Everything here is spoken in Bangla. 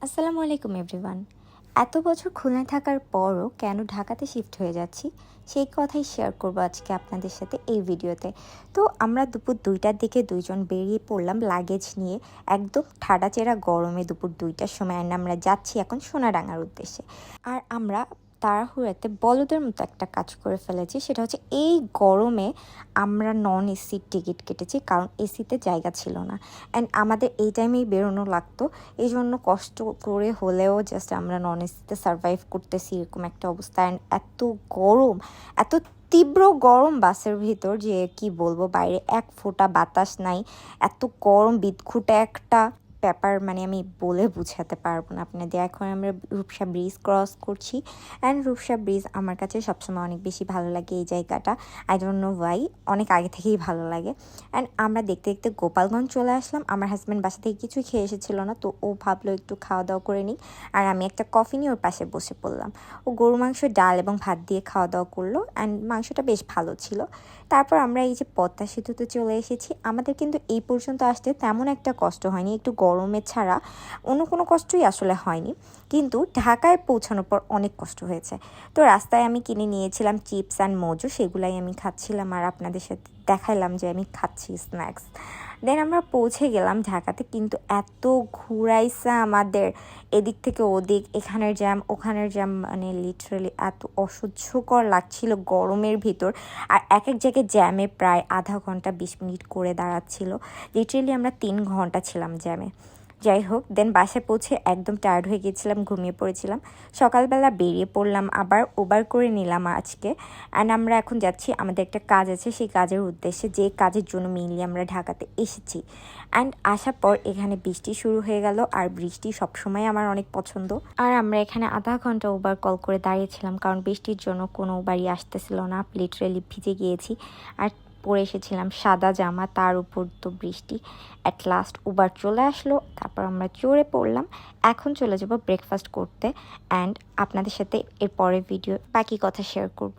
আসসালামু আলাইকুম এভরিওয়ান। এত বছর খুলনায় থাকার পরও কেন ঢাকাতে শিফট হয়ে যাচ্ছি সেই কথাই শেয়ার করব আজকে আপনাদের সাথে এই ভিডিওতে। তো আমরা দুপুর 2টার দিকে দুইজন বেরিয়ে পড়লাম লাগেজ নিয়ে, একদম ঠাডাচেরা গরমে দুপুর 2টার সময়। অ্যান্ড আমরা যাচ্ছি এখন সোনাডাঙ্গার উদ্দেশ্যে। আর আমরা তাড়াহুড়াতে বলদের মতো একটা কাজ করে ফেলেছি, সেটা হচ্ছে এই গরমে আমরা নন এসির টিকিট কেটেছি, কারণ এসিতে জায়গা ছিল না। অ্যান্ড আমাদের এই টাইমেই বেরোনো লাগতো, এই জন্য কষ্ট করে হলেও জাস্ট আমরা নন এসিতে সারভাইভ করতেছি, এরকম একটা অবস্থা। অ্যান্ড এত গরম, এত তীব্র গরম বাসের ভিতর যে কি বলবো, বাইরে এক ফোঁটা বাতাস নাই। এত গরম বিদঘুটে একটা ব্যাপার, মানে আমি বলে বুঝাতে পারবো না আপনাদের। এখন আমরা রূপসা ব্রিজ ক্রস করছি। অ্যান্ড রূপসা ব্রিজ আমার কাছে সবসময় অনেক বেশি ভালো লাগে এই জায়গাটা। আই ডোন্ট নো ওয়াই, অনেক আগে থেকেই ভালো লাগে। অ্যান্ড আমরা দেখতে দেখতে গোপালগঞ্জ চলে আসলাম। আমার হাজব্যান্ড বাসা থেকে কিছুই খেয়ে এসেছিলো না, তো ও ভাবলো একটু খাওয়া দাওয়া করে নিই। আর আমি একটা কফি নিয়ে ওর পাশে বসে পড়লাম। ও গরু মাংস, ডাল এবং ভাত দিয়ে খাওয়া দাওয়া করলো। অ্যান্ড মাংসটা বেশ ভালো ছিল। তারপর আমরা এই যে পদ্মা সেতুতে চলে এসেছি। আমাদের কিন্তু এই পর্যন্ত আসতে তেমন একটা কষ্ট হয়নি, একটু গরমে ছাড়া অন্য কোনো কষ্টই আসলে হয়নি। কিন্তু ঢাকায় পৌঁছানোর পর অনেক কষ্ট হয়েছে। তো রাস্তায় আমি কিনে নিয়েছিলাম চিপস অ্যান্ড মোজো, সেগুলাই আমি খাচ্ছিলাম আর আপনাদের সাথে দেখাইলাম যে আমি খাচ্ছি স্ন্যাক্স। দেন আমরা পৌঁছে গেলাম ঢাকাতে, কিন্তু এত ঘুরাইছে আমাদের এদিক থেকে ওদিক, এখানের জ্যাম ওখানের জ্যাম, মানে লিটারালি এত অসহ্যকর লাগছিল গরমের ভিতর। আর এক এক জায়গায় জ্যামে প্রায় আধা ঘন্টা 20 মিনিট করে দাঁড়াচ্ছিল। লিটারালি আমরা 3 ঘন্টা ছিলাম জ্যামে। যাই হোক, দেন বাসায় পৌঁছে একদম টায়ার্ড হয়ে গিয়েছিলাম, ঘুমিয়ে পড়েছিলাম। সকালবেলা বেরিয়ে পড়লাম, আবার উবার করে নিলাম আজকে। অ্যান্ড আমরা এখন যাচ্ছি, আমাদের একটা কাজ আছে, সেই কাজের উদ্দেশ্যে, যে কাজের জন্য মেইনলি আমরা ঢাকাতে এসেছি। অ্যান্ড আসার পর এখানে বৃষ্টি শুরু হয়ে গেল, আর বৃষ্টি সবসময় আমার অনেক পছন্দ। আর আমরা এখানে আধা ঘন্টা উবার কল করে দাঁড়িয়েছিলাম, কারণ বৃষ্টির জন্য কোনো উবারই আসতেছিল না, লিটারেলি ভিজে গিয়েছি। আর পরে এসেছিলাম সাদা জামা, তার উপর তো বৃষ্টি। অ্যাট লাস্ট উবার চলে আসলো, তারপর আমরা চড়ে পড়লাম। এখন চলে যাব ব্রেকফাস্ট করতে। অ্যান্ড আপনাদের সাথে এর পরের ভিডিও বাকি কথা শেয়ার করব।